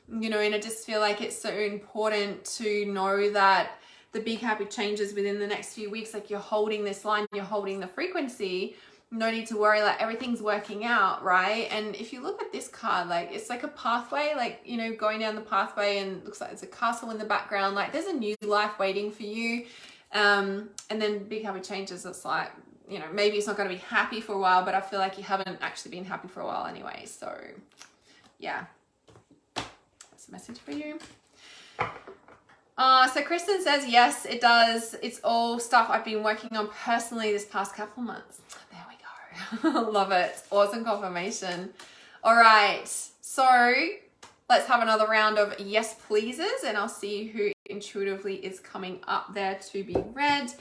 you know, and I just feel like it's so important to know that the big happy changes within the next few weeks, like you're holding this line, you're holding the frequency. No need to worry, like everything's working out, right? And if you look at this card, like it's like a pathway, like, you know, going down the pathway and it looks like it's a castle in the background. Like there's a new life waiting for you. And then big happy changes. It's like, you know, maybe it's not going to be happy for a while, but I feel like you haven't actually been happy for a while anyway. So yeah, that's a message for you. So Kristen says, yes, it does. It's all stuff I've been working on personally this past couple of months. There we go. Love it. Awesome confirmation. All right. So let's have another round of yes pleases and I'll see who intuitively is coming up there to be read.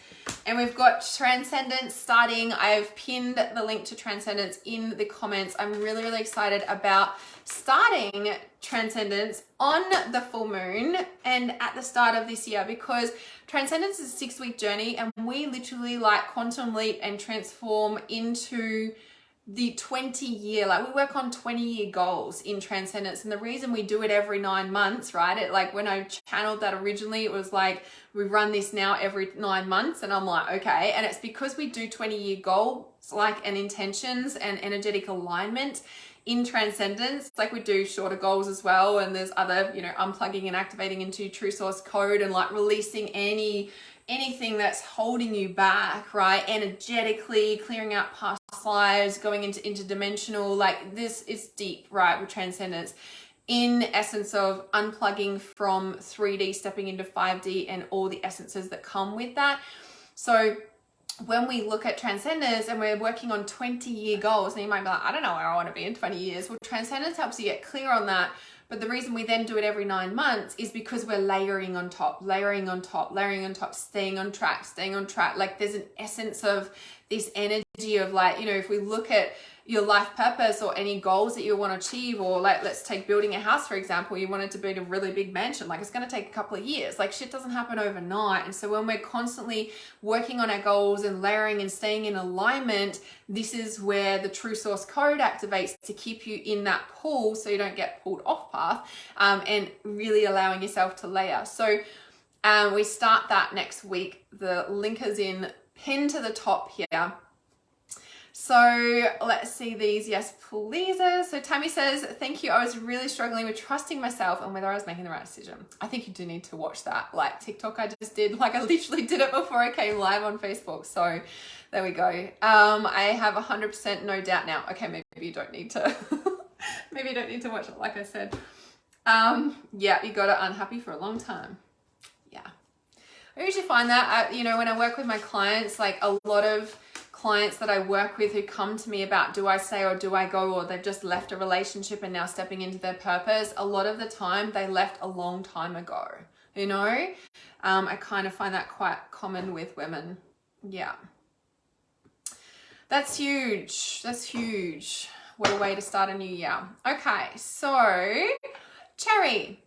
And we've got Transcendence starting. I've pinned the link to Transcendence in the comments. I'm really, really excited about starting Transcendence on the full moon and at the start of this year, because Transcendence is a 6-week journey, and we literally like quantum leap and transform into the 20-year, like we work on 20-year goals in Transcendence. And the reason we do it every 9 months, right? It, like when I channeled that originally, it was like, we run this now every 9 months. And I'm like, okay. And it's because we do 20-year goals, like, and intentions and energetic alignment in Transcendence. Like we do shorter goals as well. And there's other, you know, unplugging and activating into True Source Code and like releasing anything that's holding you back, right? Energetically, clearing out past lives, going into interdimensional, like this is deep, right? With Transcendence, in essence of unplugging from 3D, stepping into 5D and all the essences that come with that. So when we look at Transcendence and we're working on 20-year goals, and you might be like, I don't know where I want to be in 20 years. Well, Transcendence helps you get clear on that. But the reason we then do it every 9 months is because we're layering on top, layering on top, layering on top, staying on track, staying on track. Like there's an essence of this energy of like, you know, if we look at your life purpose or any goals that you want to achieve, or like, let's take building a house, for example, you want it to be a really big mansion, like it's going to take a couple of years, like shit doesn't happen overnight. And so when we're constantly working on our goals and layering and staying in alignment, this is where the True Source Code activates to keep you in that pull so you don't get pulled off path, and really allowing yourself to layer. So we start that next week. The link is pinned to the top here. So let's see these yes pleases. So Tammy says, thank you. I was really struggling with trusting myself and whether I was making the right decision. I think you do need to watch that. Like TikTok I just did, like I literally did it before I came live on Facebook. So there we go. I have 100% no doubt now. Okay, maybe you don't need to, maybe you don't need to watch it like I said. Yeah, you got it unhappy for a long time. Yeah. I usually find that, you know, when I work with my clients, like a lot of clients that I work with who come to me about do I stay or do I go, or they've just left a relationship and now stepping into their purpose, a lot of the time they left a long time ago, you know. I kind of find that quite common with women. Yeah, that's huge. That's huge. What a way to start a new year. Okay, so Cherry,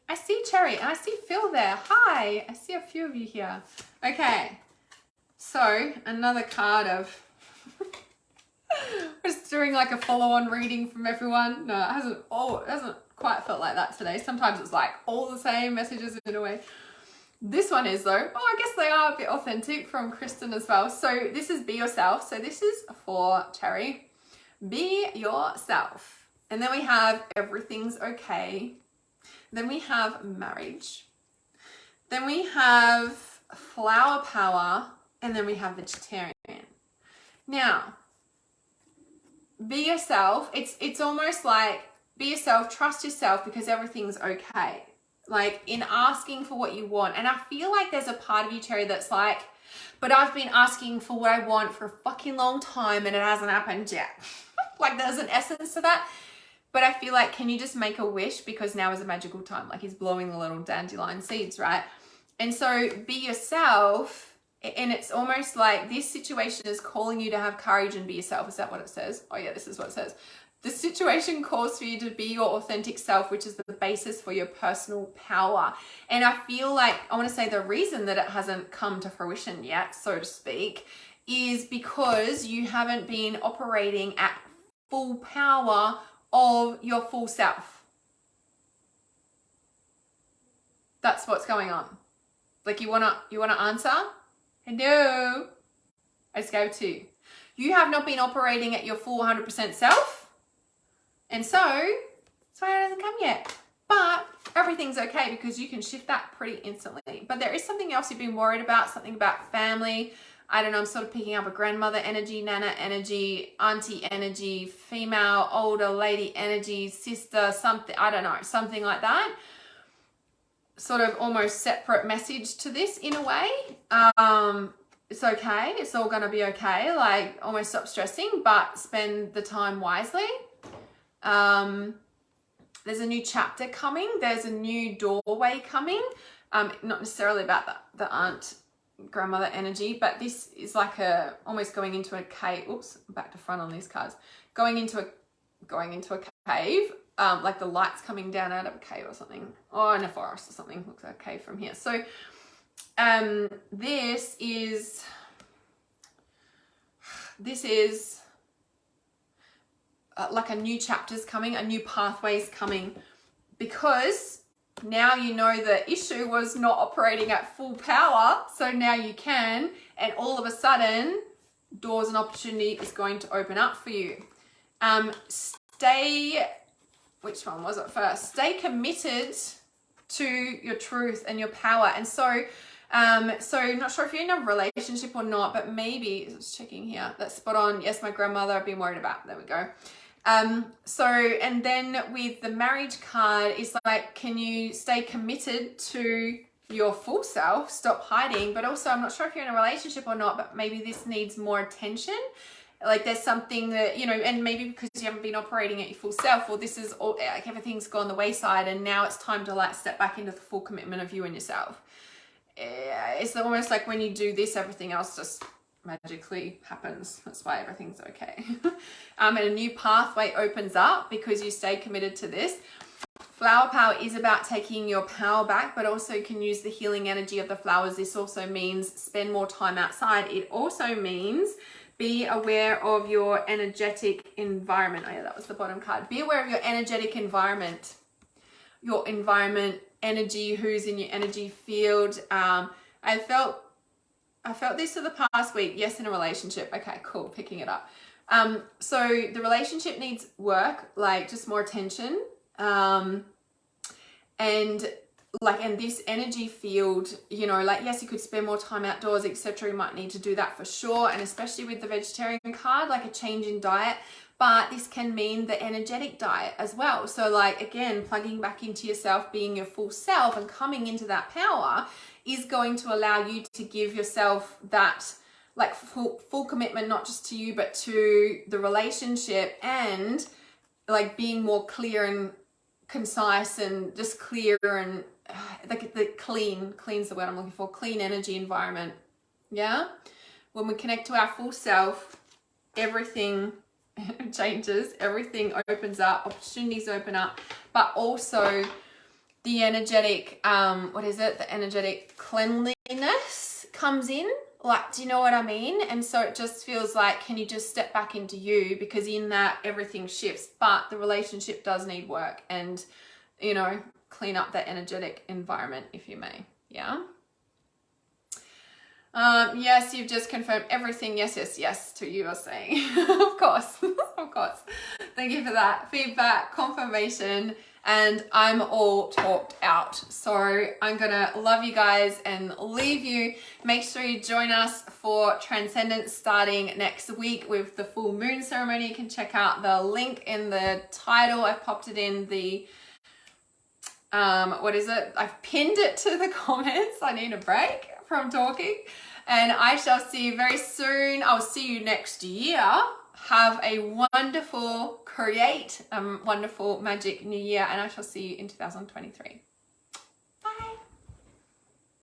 I see Cherry and I see Phil there. Hi, I see a few of you here. Okay, so another card of just doing like a follow-on reading from everyone. No, it hasn't quite felt like that today. Sometimes it's like all the same messages in a way. This one is though, I guess they are a bit authentic, from Kristen as well. So this is Be Yourself. So this is for Cherry. Be yourself. And then we have Everything's Okay. Then we have Marriage. Then we have Flower Power. And then we have Vegetarian. Now, be yourself. It's almost like be yourself, trust yourself, because everything's okay. Like in asking for what you want. And I feel like there's a part of you, Cherry, that's like, but I've been asking for what I want for a fucking long time and it hasn't happened yet. Like there's an essence to that. But I feel like, can you just make a wish, because now is a magical time. Like he's blowing the little dandelion seeds, right? And so be yourself. And it's almost like this situation is calling you to have courage and be yourself. Is that what it says? Oh yeah, this is what it says. The situation calls for you to be your authentic self, which is the basis for your personal power. And I feel like, I want to say the reason that it hasn't come to fruition yet, so to speak, is because you haven't been operating at full power of your full self. That's what's going on. Like you wanna answer? Hello? I just gave it to you. You have not been operating at your full 100% self. And so, that's why it hasn't come yet. But everything's okay, because you can shift that pretty instantly. But there is something else you've been worried about, something about family. I don't know, I'm sort of picking up a grandmother energy, nana energy, auntie energy, female, older lady energy, sister, something, I don't know, something like that. Sort of almost separate message to this in a way. It's okay. It's all going to be okay. Like almost stop stressing, but spend the time wisely. There's a new chapter coming. There's a new doorway coming. Not necessarily about the aunt, grandmother energy, but this is like almost going into a cave. Oops, back to front on these cards. Going into a cave, like the light's coming down out of a cave or something, or in a forest or something. Looks like a cave from here. So this is like a new chapter's coming, a new pathway's coming, because now you know the issue was not operating at full power, so now you can, and all of a sudden doors and opportunity is going to open up for you. Which one was it first? Stay committed to your truth and your power. And so not sure if you're in a relationship or not, but maybe, just checking here, that's spot on. Yes, my grandmother I've been worried about. There we go. And then with the marriage card, it's like, can you stay committed to your full self, stop hiding? But also, I'm not sure if you're in a relationship or not, but maybe this needs more attention. Like there's something that, you know, and maybe because you haven't been operating at your full self, or this is all, like everything's gone the wayside, and now it's time to like step back into the full commitment of you and yourself. It's almost like when you do this, everything else just magically happens. That's why everything's okay. And a new pathway opens up because you stay committed to this. Flower power is about taking your power back, but also you can use the healing energy of the flowers. This also means spend more time outside. It also means be aware of your energetic environment. Oh yeah, that was the bottom card. Be aware of your energetic environment. Your environment, energy, who's in your energy field. I felt this for the past week. Yes, in a relationship. Okay, cool. Picking it up. So the relationship needs work, like just more attention. And this energy field, you know, like, yes, you could spend more time outdoors, etc. You might need to do that for sure. And especially with the vegetarian card, like a change in diet. But this can mean the energetic diet as well. So like, again, plugging back into yourself, being your full self and coming into that power is going to allow you to give yourself that like full commitment, not just to you, but to the relationship, and like being more clear and concise and just clear and like the clean's the word I'm looking for, clean energy environment. Yeah. When we connect to our full self, everything changes, everything opens up, opportunities open up, but also the energetic, the energetic cleanliness comes in. Like, do you know what I mean? And so it just feels like, can you just step back into you? Because in that, everything shifts, but the relationship does need work, and, you know, clean up that energetic environment, if you may. Yeah. Yes, you've just confirmed everything. Yes to you are saying. Of course. Of course. Thank you for that feedback, confirmation, and I'm all talked out. So I'm gonna love you guys and leave you. Make sure you join us for Transcendence starting next week with the full moon ceremony. You can check out the link in the title. I've popped it in the I've pinned it to the comments. I need a break from talking, and I shall see you very soon. I'll see you next year. Have a wonderful, wonderful magic new year, and I shall see you in 2023.